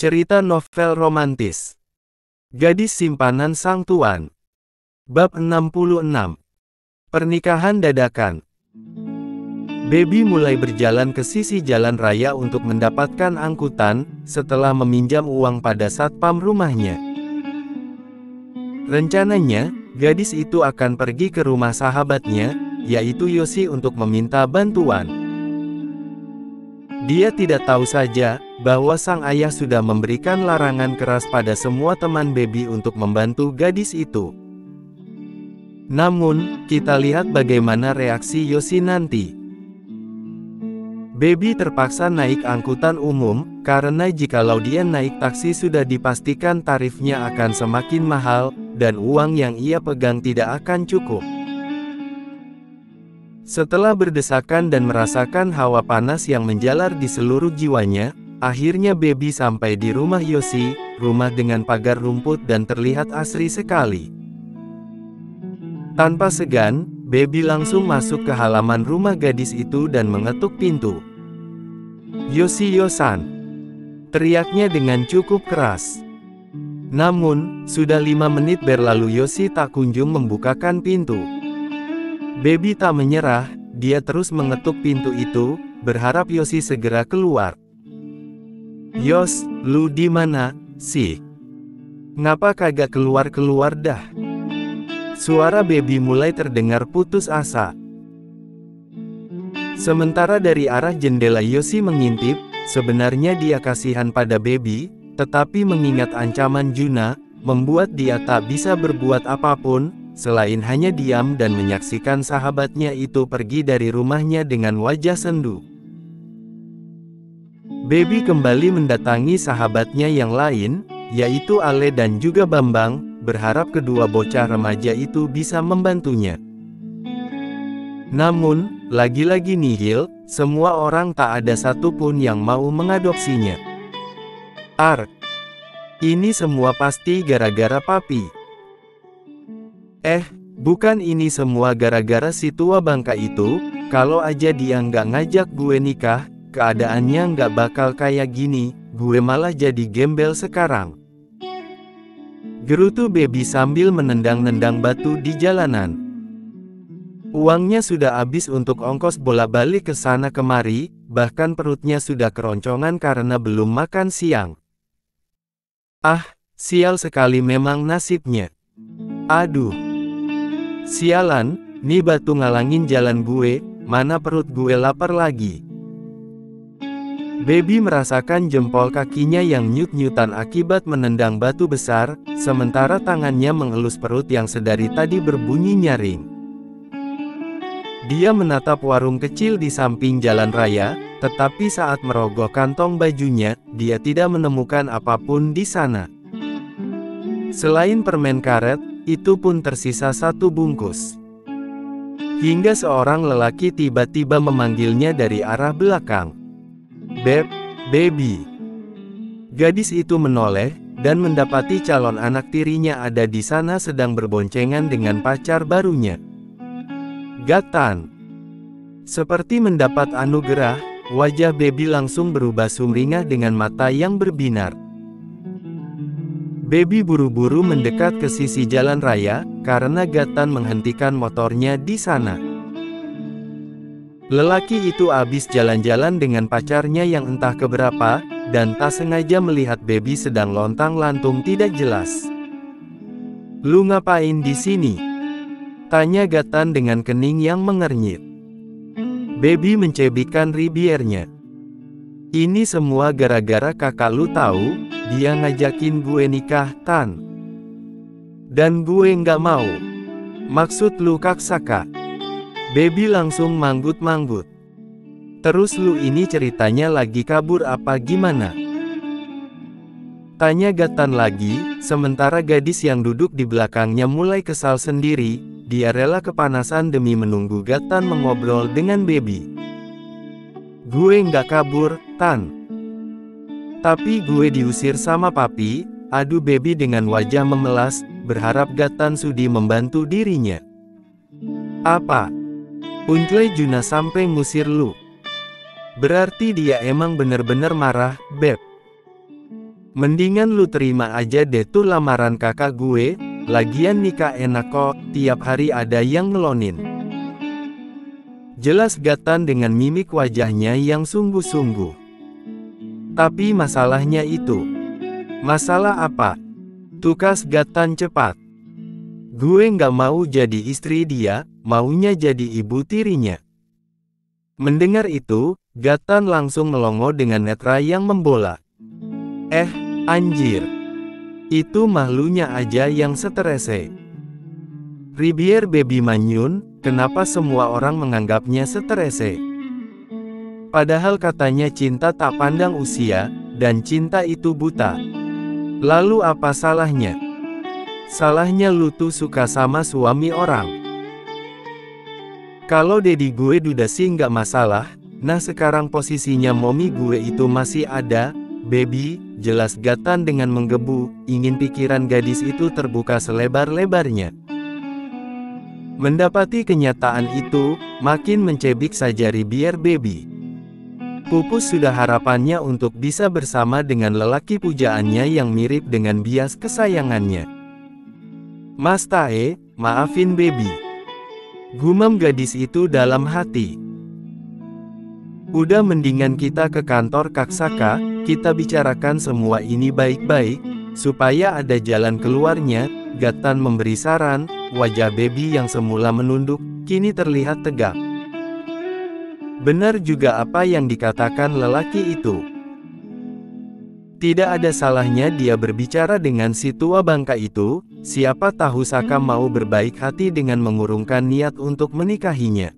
Cerita novel romantis. Gadis simpanan sang tuan. Bab 66. Pernikahan dadakan. Baby mulai berjalan ke sisi jalan raya untuk mendapatkan angkutan, setelah meminjam uang pada satpam rumahnya. Rencananya, gadis itu akan pergi ke rumah sahabatnya, yaitu Yoshi, untuk meminta bantuan. Dia tidak tahu saja, bahwa sang ayah sudah memberikan larangan keras pada semua teman Baby untuk membantu gadis itu. Namun, kita lihat bagaimana reaksi Yoshi nanti. Baby terpaksa naik angkutan umum, karena jikalau dia naik taksi sudah dipastikan tarifnya akan semakin mahal, dan uang yang ia pegang tidak akan cukup. Setelah berdesakan dan merasakan hawa panas yang menjalar di seluruh jiwanya, akhirnya Baby sampai di rumah Yoshi, rumah dengan pagar rumput dan terlihat asri sekali. Tanpa segan, Baby langsung masuk ke halaman rumah gadis itu dan mengetuk pintu. "Yoshi-san!" teriaknya dengan cukup keras. Namun, sudah 5 menit berlalu Yoshi tak kunjung membukakan pintu. Baby tak menyerah, dia terus mengetuk pintu itu, berharap Yoshi segera keluar. "Yos, lu di mana sih? Ngapa kagak keluar-keluar dah?" Suara Baby mulai terdengar putus asa. Sementara dari arah jendela Yoshi mengintip, sebenarnya dia kasihan pada Baby, tetapi mengingat ancaman Juna, membuat dia tak bisa berbuat apapun, selain hanya diam dan menyaksikan sahabatnya itu pergi dari rumahnya dengan wajah sendu. Baby kembali mendatangi sahabatnya yang lain, yaitu Ale dan juga Bambang, berharap kedua bocah remaja itu bisa membantunya. Namun, lagi-lagi nihil, semua orang tak ada satupun yang mau mengadopsinya. Ini semua pasti gara-gara papi. Bukan ini semua gara-gara si tua bangka itu, kalau aja dia nggak ngajak gue nikah, keadaannya nggak bakal kayak gini, gue malah jadi gembel sekarang. Gerutu Baby sambil menendang-nendang batu di jalanan. Uangnya sudah habis untuk ongkos bolak-balik ke sana kemari, bahkan perutnya sudah keroncongan karena belum makan siang. Sial sekali memang nasibnya. Aduh. Sialan, nih batu ngalangin jalan gue, mana perut gue lapar lagi. Baby merasakan jempol kakinya yang nyut-nyutan akibat menendang batu besar, sementara tangannya mengelus perut yang sedari tadi berbunyi nyaring. Dia menatap warung kecil di samping jalan raya, tetapi saat merogoh kantong bajunya, dia tidak menemukan apapun di sana. Selain permen karet, itu pun tersisa 1 bungkus. Hingga seorang lelaki tiba-tiba memanggilnya dari arah belakang. Baby." Gadis itu menoleh, dan mendapati calon anak tirinya ada di sana sedang berboncengan dengan pacar barunya. Gatan. Seperti mendapat anugerah, wajah Baby langsung berubah sumringah dengan mata yang berbinar. Baby buru-buru mendekat ke sisi jalan raya, karena Gatan menghentikan motornya di sana. Lelaki itu habis jalan-jalan dengan pacarnya yang entah keberapa, dan tak sengaja melihat Baby sedang lontang-lantung tidak jelas. "Lu ngapain di sini?" tanya Gatan dengan kening yang mengernyit. Baby mencebikkan bibirnya. "Ini semua gara-gara kakak lu tahu, dia ngajakin gue nikah, Tan. Dan gue nggak mau." "Maksud lu kaksaka?" Baby langsung manggut-manggut. "Terus lu ini ceritanya lagi kabur apa gimana?" tanya Gatan lagi, sementara gadis yang duduk di belakangnya mulai kesal sendiri, dia rela kepanasan demi menunggu Gatan mengobrol dengan Baby. "Gue nggak kabur, Tan. Tapi gue diusir sama papi." Adu Baby dengan wajah memelas, berharap Gatan sudi membantu dirinya. "Apa? Uncle Juna sampai ngusir lu? Berarti dia emang bener-bener marah, Beb." Mendingan lu terima aja deh tuh lamaran kakak gue, lagian nikah enak kok, tiap hari ada yang ngelonin. Jelas Gatan dengan mimik wajahnya yang sungguh-sungguh. Tapi masalahnya itu. Masalah apa? Tukas Gatan cepat. Gue nggak mau jadi istri dia, maunya jadi ibu tirinya. Mendengar itu, Gatan langsung melongo dengan netra yang membola. Anjir. Itu mahlunya aja yang seterese. Ribier Baby Manyun, kenapa semua orang menganggapnya seterese? Padahal katanya cinta tak pandang usia, dan cinta itu buta. Lalu apa salahnya? Salahnya lu tuh suka sama suami orang. Kalau dedi gue duda sih nggak masalah, nah sekarang posisinya momi gue itu masih ada, baby, jelas Gatan dengan menggebu, ingin pikiran gadis itu terbuka selebar-lebarnya. Mendapati kenyataan itu, makin mencebik saja Ribier Baby. Pupus sudah harapannya untuk bisa bersama dengan lelaki pujaannya yang mirip dengan bias kesayangannya. Mas Tae, maafin baby. Gumam gadis itu dalam hati. Udah mendingan kita ke kantor Kak Saka, kita bicarakan semua ini baik-baik, supaya ada jalan keluarnya. Gatan memberi saran, wajah baby yang semula menunduk, kini terlihat tegak. Benar juga apa yang dikatakan lelaki itu. Tidak ada salahnya dia berbicara dengan si tua bangka itu, siapa tahu Saka mau berbaik hati dengan mengurungkan niat untuk menikahinya.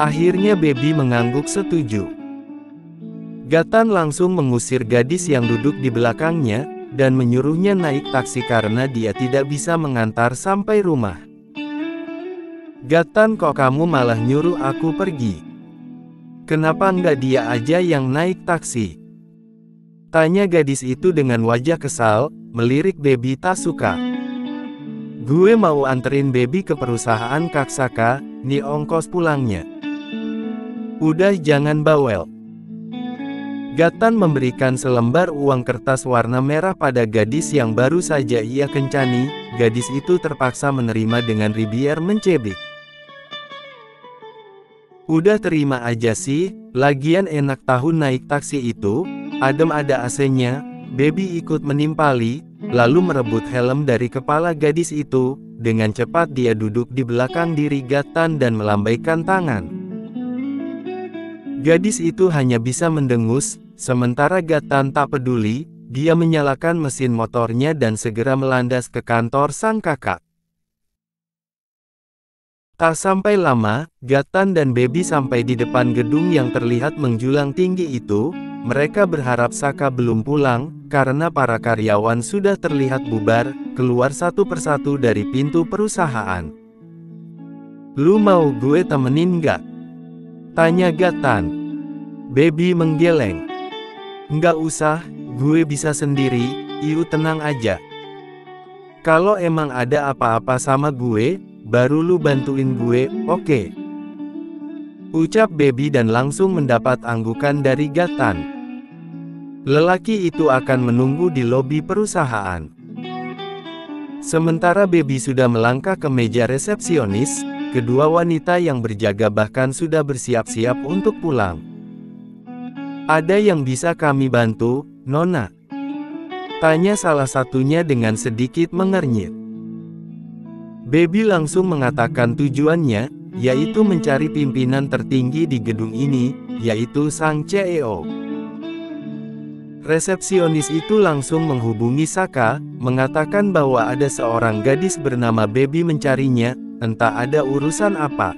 Akhirnya baby mengangguk setuju. Gatan langsung mengusir gadis yang duduk di belakangnya, dan menyuruhnya naik taksi karena dia tidak bisa mengantar sampai rumah. Gatan, kok kamu malah nyuruh aku pergi? Kenapa nggak dia aja yang naik taksi? Tanya gadis itu dengan wajah kesal, melirik baby tak suka. Gue mau anterin baby ke perusahaan Kak Saka, nih ongkos pulangnya. Udah jangan bawel. Gatan memberikan selembar uang kertas warna merah pada gadis yang baru saja ia kencani, gadis itu terpaksa menerima dengan ribier mencebik. Udah terima aja sih, lagian enak tahu naik taksi itu, adem ada AC-nya, baby ikut menimpali, lalu merebut helm dari kepala gadis itu, dengan cepat dia duduk di belakang diri Gatan dan melambaikan tangan. Gadis itu hanya bisa mendengus, sementara Gatan tak peduli, dia menyalakan mesin motornya dan segera melandas ke kantor sang kakak. Tak sampai lama, Gatan dan baby sampai di depan gedung yang terlihat menjulang tinggi itu. Mereka berharap Saka belum pulang, karena para karyawan sudah terlihat bubar, keluar satu persatu dari pintu perusahaan. Lu mau gue temenin nggak? Tanya Gatan. Baby menggeleng. Nggak usah, gue bisa sendiri, iu tenang aja. Kalau emang ada apa-apa sama gue, baru lu bantuin gue, oke? Ucap baby dan langsung mendapat anggukan dari Gatan. Lelaki itu akan menunggu di lobi perusahaan. Sementara baby sudah melangkah ke meja resepsionis, kedua wanita yang berjaga bahkan sudah bersiap-siap untuk pulang. Ada yang bisa kami bantu, Nona? Tanya salah satunya dengan sedikit mengernyit. Baby langsung mengatakan tujuannya, yaitu mencari pimpinan tertinggi di gedung ini, yaitu sang CEO. Resepsionis itu langsung menghubungi Saka, mengatakan bahwa ada seorang gadis bernama Baby mencarinya, entah ada urusan apa.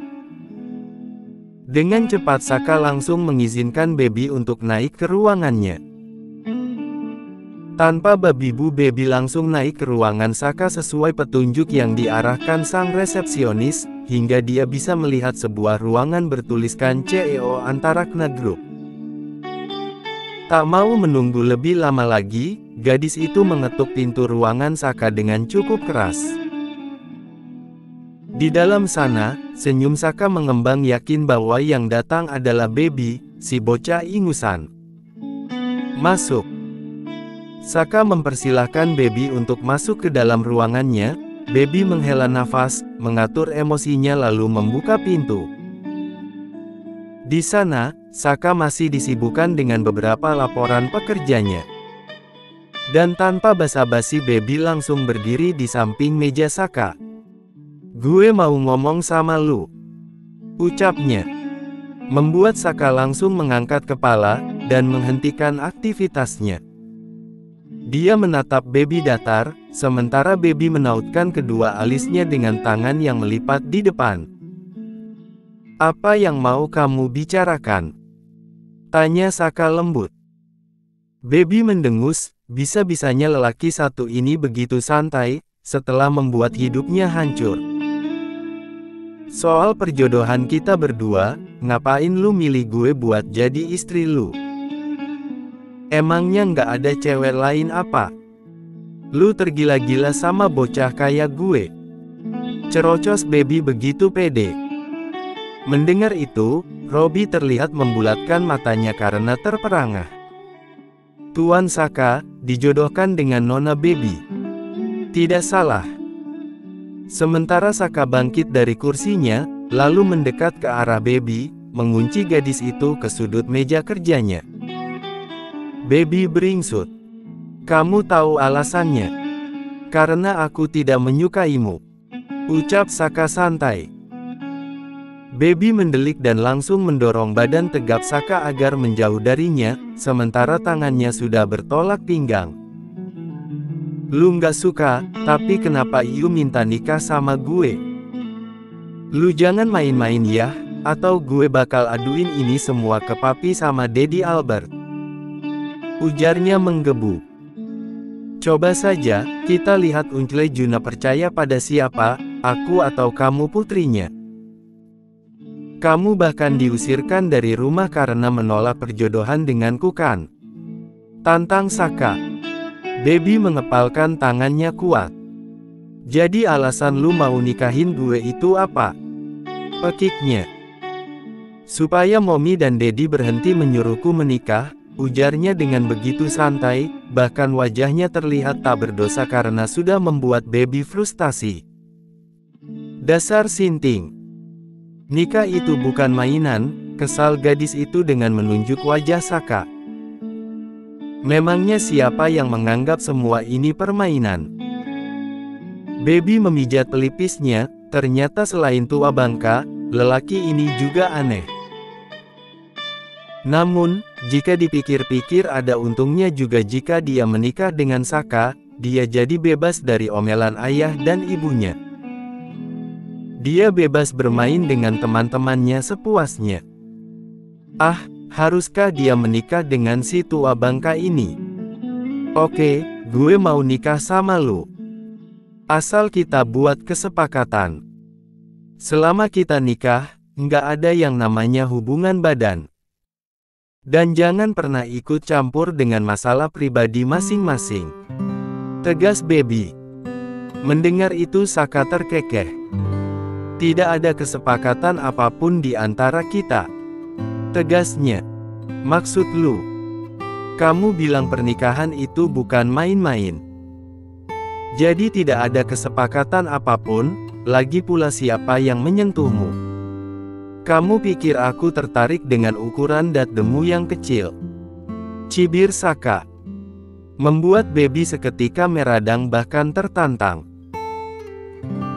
Dengan cepat Saka langsung mengizinkan Baby untuk naik ke ruangannya. Tanpa babi-bu, Baby langsung naik ke ruangan Saka sesuai petunjuk yang diarahkan sang resepsionis, hingga dia bisa melihat sebuah ruangan bertuliskan CEO Antarakna Group. Tak mau menunggu lebih lama lagi, gadis itu mengetuk pintu ruangan Saka dengan cukup keras. Di dalam sana, senyum Saka mengembang yakin bahwa yang datang adalah Baby, si bocah ingusan. Masuk. Saka mempersilahkan Baby untuk masuk ke dalam ruangannya. Baby menghela nafas, mengatur emosinya lalu membuka pintu. Di sana, Saka masih disibukkan dengan beberapa laporan pekerjanya. Dan tanpa basa-basi Baby langsung berdiri di samping meja Saka. "Gue mau ngomong sama lu," ucapnya. Membuat Saka langsung mengangkat kepala, dan menghentikan aktivitasnya. Dia menatap Baby datar, sementara Baby menautkan kedua alisnya dengan tangan yang melipat di depan. "Apa yang mau kamu bicarakan?" tanya Saka lembut. Baby mendengus, bisa-bisanya lelaki satu ini begitu santai, setelah membuat hidupnya hancur. "Soal perjodohan kita berdua, ngapain lu milih gue buat jadi istri lu? Emangnya nggak ada cewek lain apa? Lu tergila-gila sama bocah kayak gue?" Cerocos Baby begitu pede. Mendengar itu, Robby terlihat membulatkan matanya karena terperangah. "Tuan Saka, dijodohkan dengan Nona Baby. Tidak salah." Sementara Saka bangkit dari kursinya, lalu mendekat ke arah Baby, mengunci gadis itu ke sudut meja kerjanya. Baby beringsut. "Kamu tahu alasannya? Karena aku tidak menyukaimu," ucap Saka santai. Baby mendelik dan langsung mendorong badan tegap Saka agar menjauh darinya, sementara tangannya sudah bertolak pinggang. "Lu nggak suka, tapi kenapa Iu minta nikah sama gue? Lu jangan main-main ya, atau gue bakal aduin ini semua ke papi sama Daddy Albert," ujarnya menggebu. "Coba saja, kita lihat Uncle Juna percaya pada siapa, aku atau kamu putrinya. Kamu bahkan diusirkan dari rumah karena menolak perjodohan denganku kan?" tantang Saka. Baby mengepalkan tangannya kuat. "Jadi alasan lu mau nikahin gue itu apa?" pekiknya. "Supaya Mommy dan Daddy berhenti menyuruhku menikah," ujarnya dengan begitu santai, bahkan wajahnya terlihat tak berdosa karena sudah membuat Baby frustasi. "Dasar sinting. Nikah itu bukan mainan," kesal gadis itu dengan menunjuk wajah Saka. "Memangnya siapa yang menganggap semua ini permainan?" Baby memijat pelipisnya, ternyata selain tua bangka, lelaki ini juga aneh. Namun, jika dipikir-pikir ada untungnya juga jika dia menikah dengan Saka, dia jadi bebas dari omelan ayah dan ibunya. Dia bebas bermain dengan teman-temannya sepuasnya. Ah, haruskah dia menikah dengan si tua bangka ini? "Oke, gue mau nikah sama lu. Asal kita buat kesepakatan. Selama kita nikah, nggak ada yang namanya hubungan badan. Dan jangan pernah ikut campur dengan masalah pribadi masing-masing," tegas Baby. Mendengar itu Saka terkekeh. "Tidak ada kesepakatan apapun di antara kita," tegasnya. "Maksud lu? Kamu bilang pernikahan itu bukan main-main. Jadi tidak ada kesepakatan apapun, lagi pula siapa yang menyentuhmu? Kamu pikir aku tertarik dengan ukuran datemu yang kecil?" cibir Saka. Membuat Baby seketika meradang bahkan tertantang.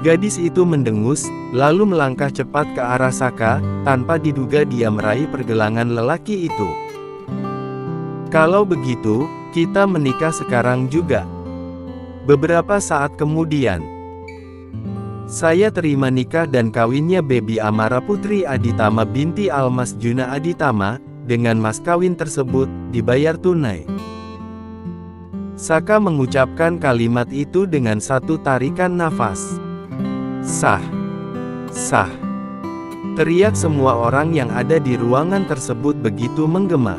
Gadis itu mendengus, lalu melangkah cepat ke arah Saka, tanpa diduga dia meraih pergelangan lelaki itu. "Kalau begitu, kita menikah sekarang juga." Beberapa saat kemudian, "Saya terima nikah dan kawinnya Baby Amara Putri Aditama binti Almas Juna Aditama, dengan mas kawin tersebut, dibayar tunai." Saka mengucapkan kalimat itu dengan satu tarikan nafas. "Sah! Sah!" teriak semua orang yang ada di ruangan tersebut begitu menggema.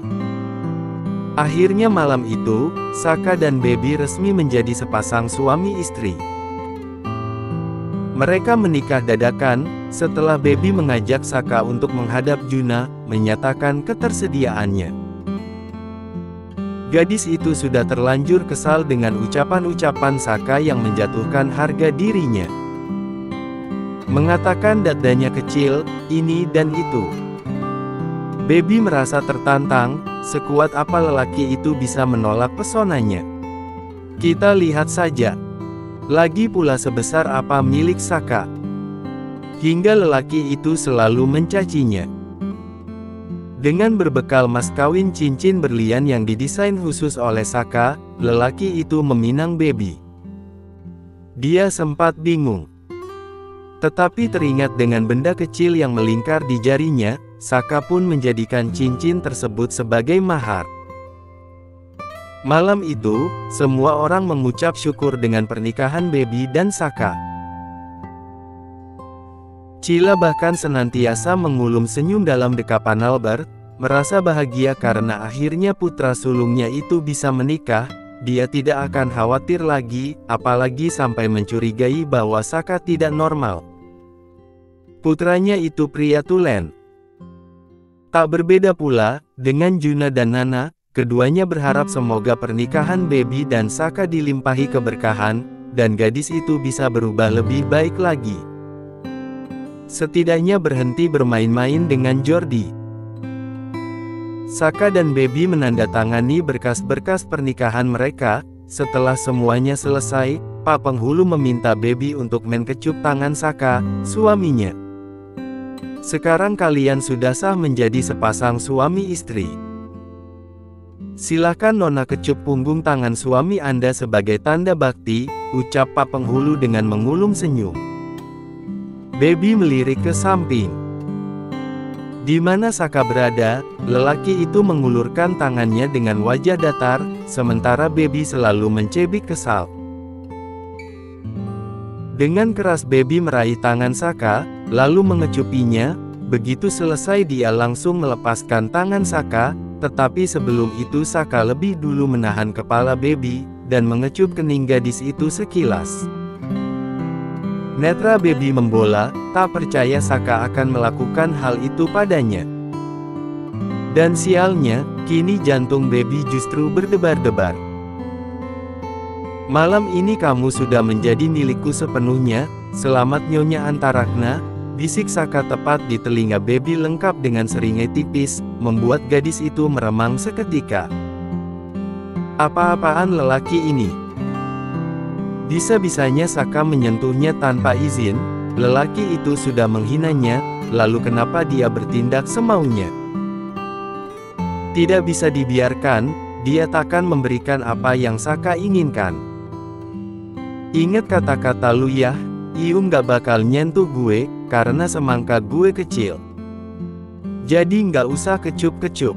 Akhirnya malam itu, Saka dan Baby resmi menjadi sepasang suami istri. Mereka menikah dadakan, setelah Baby mengajak Saka untuk menghadap Juna, menyatakan ketersediaannya. Gadis itu sudah terlanjur kesal dengan ucapan-ucapan Saka yang menjatuhkan harga dirinya. Mengatakan dadanya kecil, ini dan itu. Baby merasa tertantang, sekuat apa lelaki itu bisa menolak pesonanya. Kita lihat saja. Lagi pula sebesar apa milik Saka. Hingga lelaki itu selalu mencacinya. Dengan berbekal mas kawin cincin berlian yang didesain khusus oleh Saka, lelaki itu meminang Baby. Dia sempat bingung. Tetapi teringat dengan benda kecil yang melingkar di jarinya, Saka pun menjadikan cincin tersebut sebagai mahar. Malam itu, semua orang mengucap syukur dengan pernikahan Baby dan Saka. Cila bahkan senantiasa mengulum senyum dalam dekapan Albert, merasa bahagia karena akhirnya putra sulungnya itu bisa menikah. Dia tidak akan khawatir lagi, apalagi sampai mencurigai bahwa Saka tidak normal. Putranya itu pria tulen. Tak berbeda pula dengan Juna dan Nana, keduanya berharap semoga pernikahan Baby dan Saka dilimpahi keberkahan, dan gadis itu bisa berubah lebih baik lagi. Setidaknya berhenti bermain-main dengan Jordi. Saka dan Baby menandatangani berkas-berkas pernikahan mereka. Setelah semuanya selesai, Pak Penghulu meminta Baby untuk menkecup tangan Saka, suaminya. Sekarang kalian sudah sah menjadi sepasang suami istri. Silakan Nona kecup punggung tangan suami Anda sebagai tanda bakti, ucap Pak Penghulu dengan mengulum senyum. Baby melirik ke samping. Di mana Saka berada, lelaki itu mengulurkan tangannya dengan wajah datar, sementara Baby selalu mencebik kesal. Dengan keras Baby meraih tangan Saka, lalu mengecupinya. Begitu selesai dia langsung melepaskan tangan Saka, tetapi sebelum itu Saka lebih dulu menahan kepala Baby, dan mengecup kening gadis itu sekilas. Netra Baby membola, tak percaya Saka akan melakukan hal itu padanya. Dan sialnya, kini jantung Baby justru berdebar-debar. Malam ini kamu sudah menjadi milikku sepenuhnya, selamat Nyonya Antarakna, bisik Saka tepat di telinga Baby lengkap dengan seringai tipis, membuat gadis itu meremang seketika. Apa-apaan lelaki ini? Bisa-bisanya Saka menyentuhnya tanpa izin, lelaki itu sudah menghinanya, lalu kenapa dia bertindak semaunya? Tidak bisa dibiarkan, dia takkan memberikan apa yang Saka inginkan. Ingat kata-kata lu ya, Ium gak bakal nyentuh gue, karena semangka gue kecil. Jadi gak usah kecup-kecup.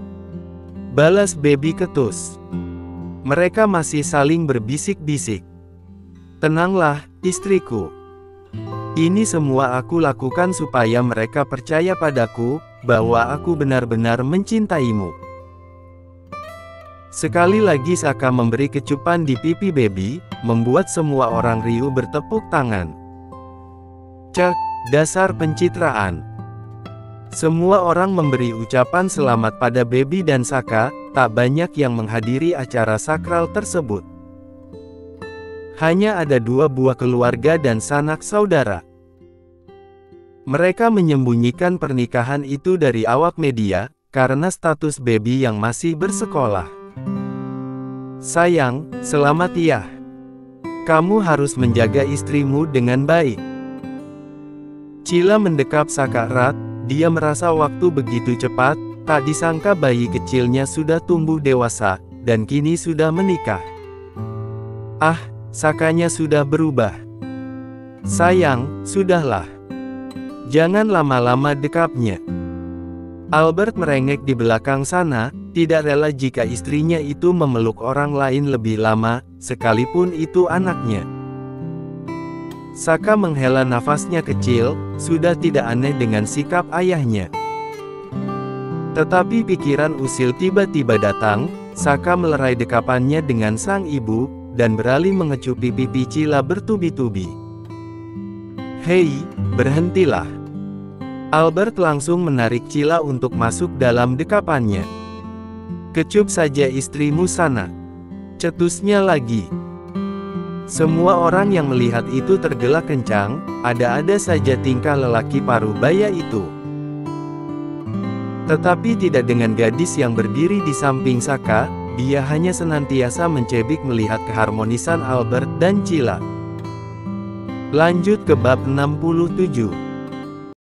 Balas Baby ketus. Mereka masih saling berbisik-bisik. Tenanglah, istriku. Ini semua aku lakukan supaya mereka percaya padaku, bahwa aku benar-benar mencintaimu. Sekali lagi Saka memberi kecupan di pipi Baby, membuat semua orang riuh bertepuk tangan. Cek, dasar pencitraan. Semua orang memberi ucapan selamat pada Baby dan Saka, tak banyak yang menghadiri acara sakral tersebut. Hanya ada 2 buah keluarga dan sanak saudara. Mereka menyembunyikan pernikahan itu dari awak media, karena status Baby yang masih bersekolah. Sayang, selamat ya. Kamu harus menjaga istrimu dengan baik. Cila mendekap Saka erat, dia merasa waktu begitu cepat, tak disangka bayi kecilnya sudah tumbuh dewasa, dan kini sudah menikah. Ah, Sakanya sudah berubah. Sayang, sudahlah. Jangan lama-lama dekapnya. Albert merengek di belakang sana, tidak rela jika istrinya itu memeluk orang lain lebih lama, sekalipun itu anaknya. Saka menghela nafasnya kecil, sudah tidak aneh dengan sikap ayahnya. Tetapi pikiran usil tiba-tiba datang, Saka melerai dekapannya dengan sang ibu, dan beralih mengecupi pipi Cila bertubi-tubi. Hei, berhentilah. Albert langsung menarik Cila untuk masuk dalam dekapannya. Kecup saja istrimu sana. Cetusnya lagi. Semua orang yang melihat itu tergelak kencang, ada-ada saja tingkah lelaki paruh baya itu. Tetapi tidak dengan gadis yang berdiri di samping Saka, dia hanya senantiasa mencebik melihat keharmonisan Albert dan Cila. Lanjut ke bab 67.